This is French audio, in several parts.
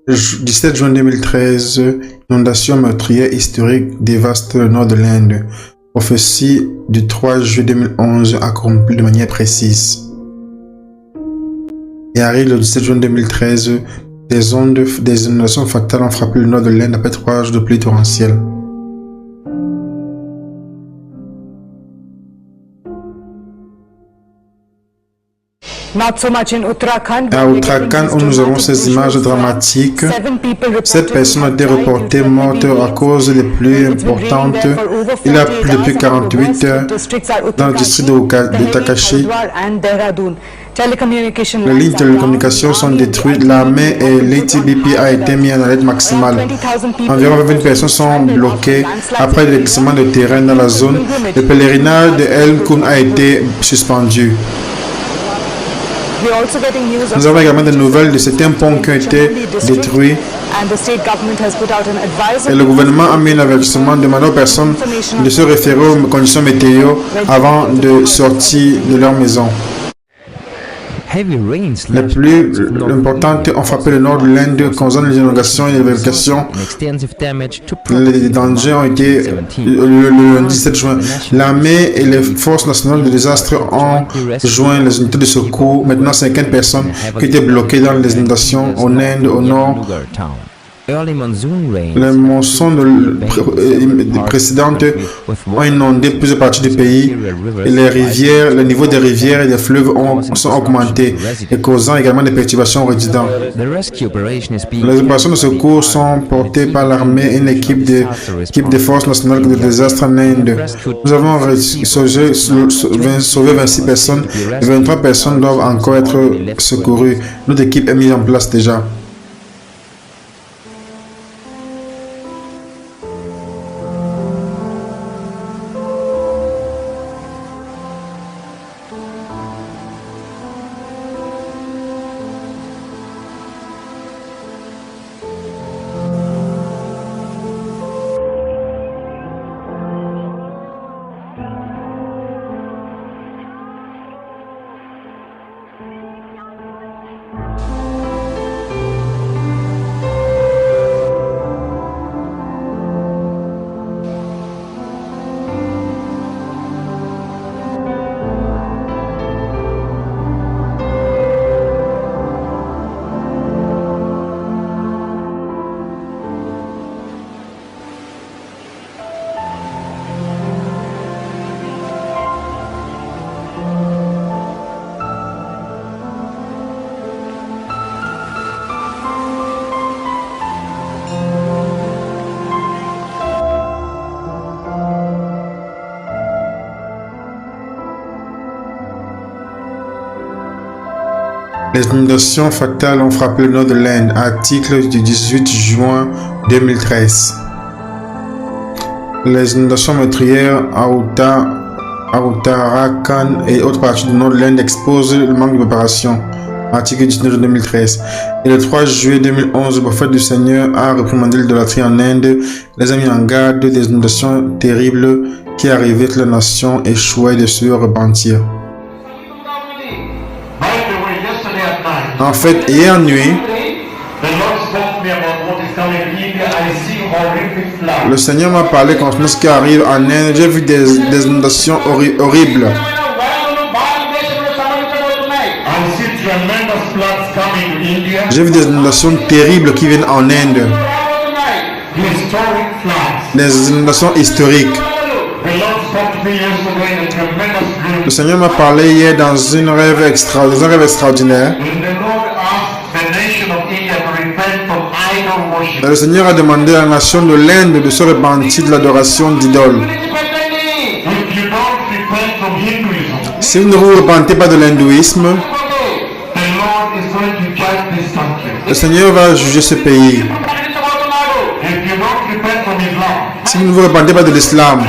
17 juin 2013, inondation meurtrière historique dévaste le nord de l'Inde. Prophétie du 3 juillet 2011 accomplie de manière précise. Et arrive le 17 juin 2013, des inondations fatales ont frappé le nord de l'Inde après 3 jours de pluie torrentielle. À Uttarakhand, où nous avons ces images dramatiques, 7 personnes ont été reportées mortes à cause des pluies importantes. Il a plu depuis 48 heures dans le district de Takashi. Les lignes de télécommunication sont détruites. L'armée et l'ITBP a été mis en alerte maximale. Environ 20 personnes sont bloquées après le glissement de terrain dans la zone. Le pèlerinage de El Khun a été suspendu. Nous avons également des nouvelles de certains ponts qui ont été détruits. Et le gouvernement a mis un avertissement demandant aux personnes de se référer aux conditions météo avant de sortir de leur maison. Les pluies importantes ont frappé le nord de l'Inde, causant les inondations et les évacuations. Les dangers ont été le 17 juin. L'armée et les forces nationales de désastre ont joint les unités de secours. Maintenant, 50 personnes qui étaient bloquées dans les inondations en Inde, au nord. Les monsons précédentes ont inondé plusieurs parties du pays et les rivières, le niveau des rivières et des fleuves sont augmentés et causant également des perturbations aux résidents. Les opérations de secours sont portées par l'armée et une équipe des forces nationales de désastre en Inde. Nous avons sauvé 26 personnes et 23 personnes doivent encore être secourues. Notre équipe est mise en place déjà. Les inondations fatales ont frappé le nord de l'Inde. Article du 18 juin 2013. Les inondations meurtrières à Uttarakhand et autres parties du nord de l'Inde exposent le manque de préparation. Article 19 juin 2013. Et le 3 juillet 2011, le prophète du Seigneur a réprimandé l'idolâtrie en Inde, les a mis en garde des inondations terribles qui arrivaient que la nation échouait de se repentir. En fait, hier nuit, le Seigneur m'a parlé concernant ce qui arrive en Inde. J'ai vu des inondations horribles. J'ai vu des inondations terribles qui viennent en Inde. Des inondations historiques. Le Seigneur m'a parlé hier dans un rêve extraordinaire. Et le Seigneur a demandé à la nation de l'Inde de se repentir de l'adoration d'idoles. Si vous ne vous repentez pas de l'hindouisme, le Seigneur va juger ce pays. Si vous ne vous repentez pas de l'islam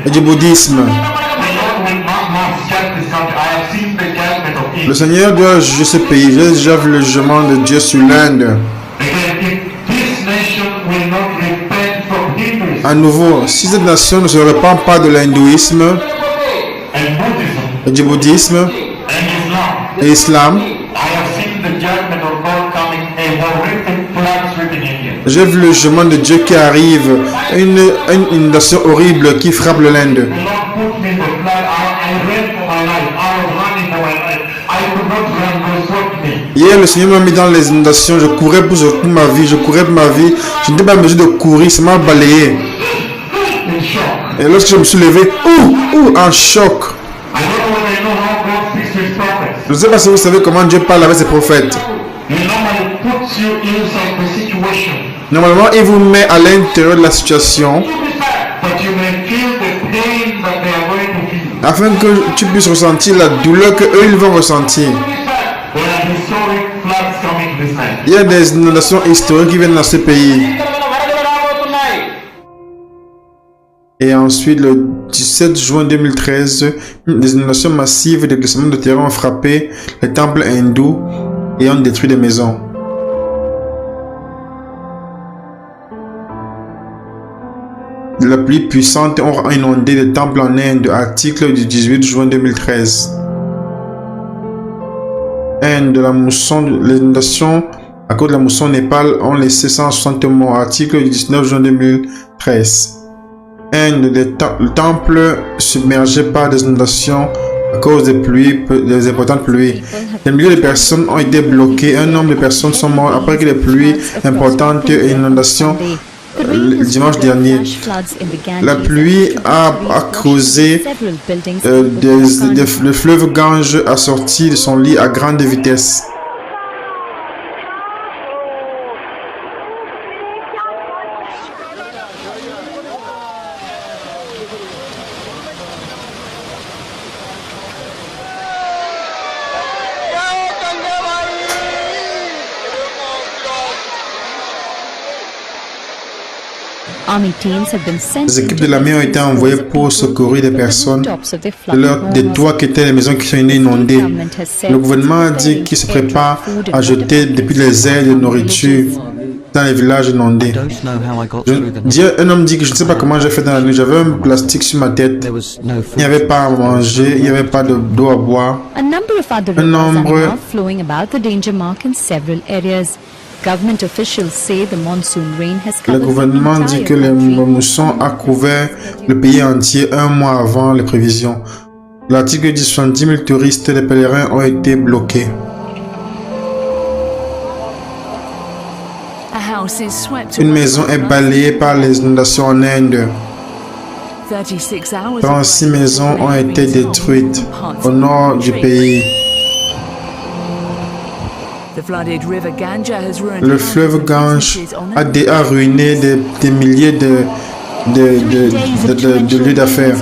et du bouddhisme, le Seigneur doit juger ce pays. J'ai déjà vu le jugement de Dieu sur l'Inde. À nouveau, si cette nation ne se repent pas de l'hindouisme et du bouddhisme et l'islam, J'ai vu le jugement de Dieu qui arrive, une inondation horrible qui frappe l'Inde. Hier, le Seigneur m'a mis dans les inondations, je courais pour ma vie, je n'étais pas en mesure de courir, ça m'a balayé. Et lorsque je me suis levé, en choc. Je ne sais pas si vous savez comment Dieu parle avec ses prophètes. Normalement, il vous met à l'intérieur de la situation afin que tu puisses ressentir la douleur qu'eux ils vont ressentir. Il y a des inondations historiques qui viennent dans ce pays. Et ensuite, le 17 juin 2013, des inondations massives de glissements de terrain ont frappé les temples hindous et ont détruit des maisons. La pluie puissante a inondé des temples en Inde, article du 18 juin 2013. Inde, la mousson, les inondations à cause de la mousson au Népal ont laissé 160 morts, article du 19 juin 2013. Inde, le temple submergé par des inondations à cause des pluies, des importantes pluies. Des milliers de personnes ont été bloquées. Un nombre de personnes sont mortes après que les pluies importantes et inondations le dimanche dernier. La pluie a causé le fleuve Gange a sorti de son lit à grande vitesse. Les équipes de l'armée ont été envoyées pour secourir des personnes des toits qui étaient les maisons qui sont inondées. Le gouvernement a dit qu'il se prépare à jeter depuis les aides de nourriture dans les villages inondés. Un homme dit que je ne sais pas comment j'ai fait dans la nuit. J'avais un plastique sur ma tête. Il n'y avait pas à manger, il n'y avait pas d'eau à boire. Un nombre Le gouvernement dit que le mousson a couvert le pays entier un mois avant les prévisions. L'article dit 70 000 touristes et les pèlerins ont été bloqués. Une maison est balayée par les inondations en Inde. 36 maisons ont été détruites au nord du pays. Le fleuve Gange a ruiné des milliers de lieux d'affaires.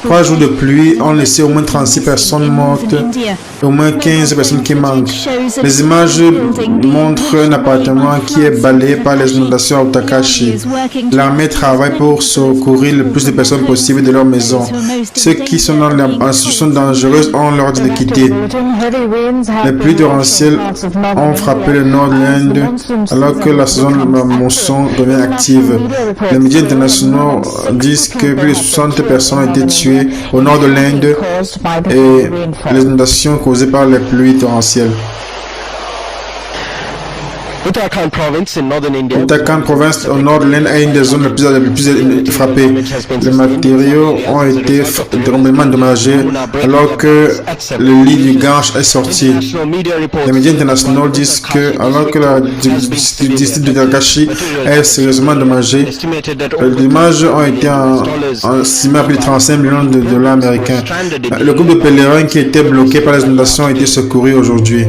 3 jours de pluie ont laissé au moins 36 personnes mortes et au moins 15 personnes qui manquent. Les images montrent un appartement qui est balayé par les inondations à Utakashi. L'armée travaille pour secourir le plus de personnes possible de leur maison. Ceux qui sont en situation dangereuse ont l'ordre de quitter. Les pluies torrentielles ont frappé le nord de l'Inde alors que la saison de la mousson devient active. Les médias internationaux disent que plus de 60 personnes ont été tuées au nord de l'Inde et les inondations causées par les pluies torrentielles. Uttarakhand province au nord de l'Inde est une des zones les plus frappées. Les matériaux ont été drôlement endommagés alors que le lit du Gange est sorti. Les médias internationaux disent que alors que le district de Utakashi est sérieusement endommagé, les dommages ont été estimés à plus de 35 millions de dollars américains. Le groupe de pèlerins qui était bloqué par les inondations a été secouru aujourd'hui.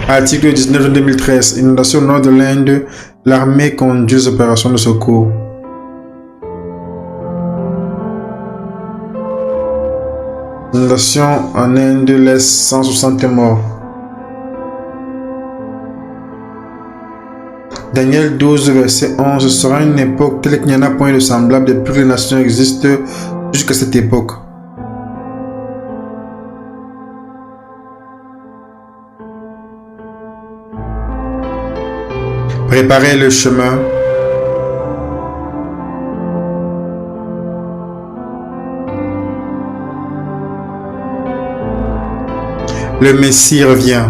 Article 19 2013. Inondation au nord de l'Inde. L'armée conduit les opérations de secours. Inondation en Inde laisse 160 morts. Daniel 12, verset 11. Ce sera une époque telle qu'il n'y en a point de semblable depuis que les nations existent jusqu'à cette époque. Préparez le chemin. le Messie revient.